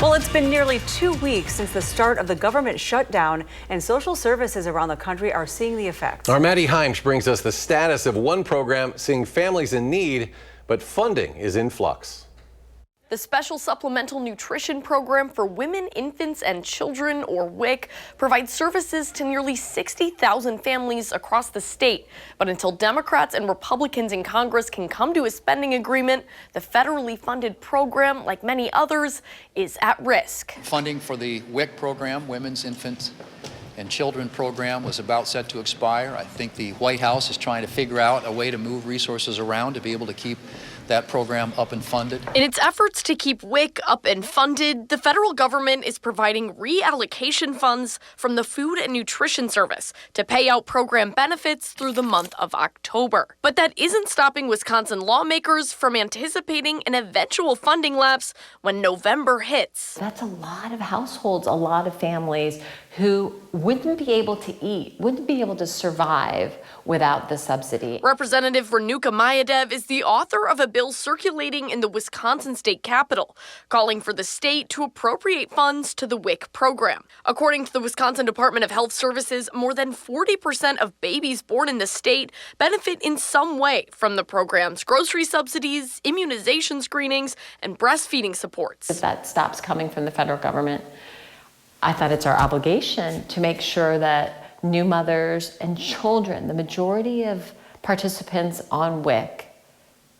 Well, it's been nearly 2 weeks since the start of the government shutdown, and social services around the country are seeing the effects. Our Maddie Himes brings us the status of one program seeing families in need, but funding is in flux. The Special Supplemental Nutrition Program for Women, Infants, and Children, or WIC, provides services to nearly 60,000 families across the state. But until Democrats and Republicans in Congress can come to a spending agreement, the federally funded program, like many others, is at risk. Funding for the WIC program, Women's, Infants, and Children program, was about set to expire. I think the White House is trying to figure out a way to move resources around to be able to keep that program up and funded. In its efforts to keep WIC up and funded, the federal government is providing reallocation funds from the Food and Nutrition Service to pay out program benefits through the month of October. But that isn't stopping Wisconsin lawmakers from anticipating an eventual funding lapse when November hits. That's a lot of households, a lot of families who wouldn't be able to eat, wouldn't be able to survive without the subsidy. Representative Renuka Mayadev is the author of a bill circulating in the Wisconsin state capitol, calling for the state to appropriate funds to the WIC program. According to the Wisconsin Department of Health Services, more than 40% of babies born in the state benefit in some way from the program's grocery subsidies, immunization screenings, and breastfeeding supports. If that stops coming from the federal government, I thought it's our obligation to make sure that new mothers and children, the majority of participants on WIC,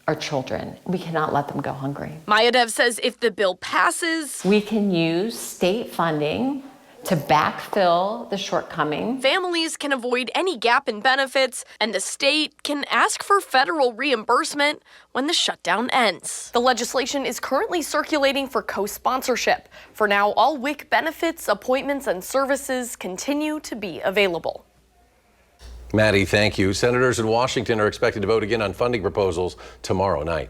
are children. We cannot let them go hungry. Mayadev says if the bill passes, we can use state funding to backfill the shortcoming. Families can avoid any gap in benefits, and the state can ask for federal reimbursement when the shutdown ends. The legislation is currently circulating for co-sponsorship. For now, all WIC benefits, appointments, and services continue to be available. Maddie, thank you. Senators in Washington are expected to vote again on funding proposals tomorrow night.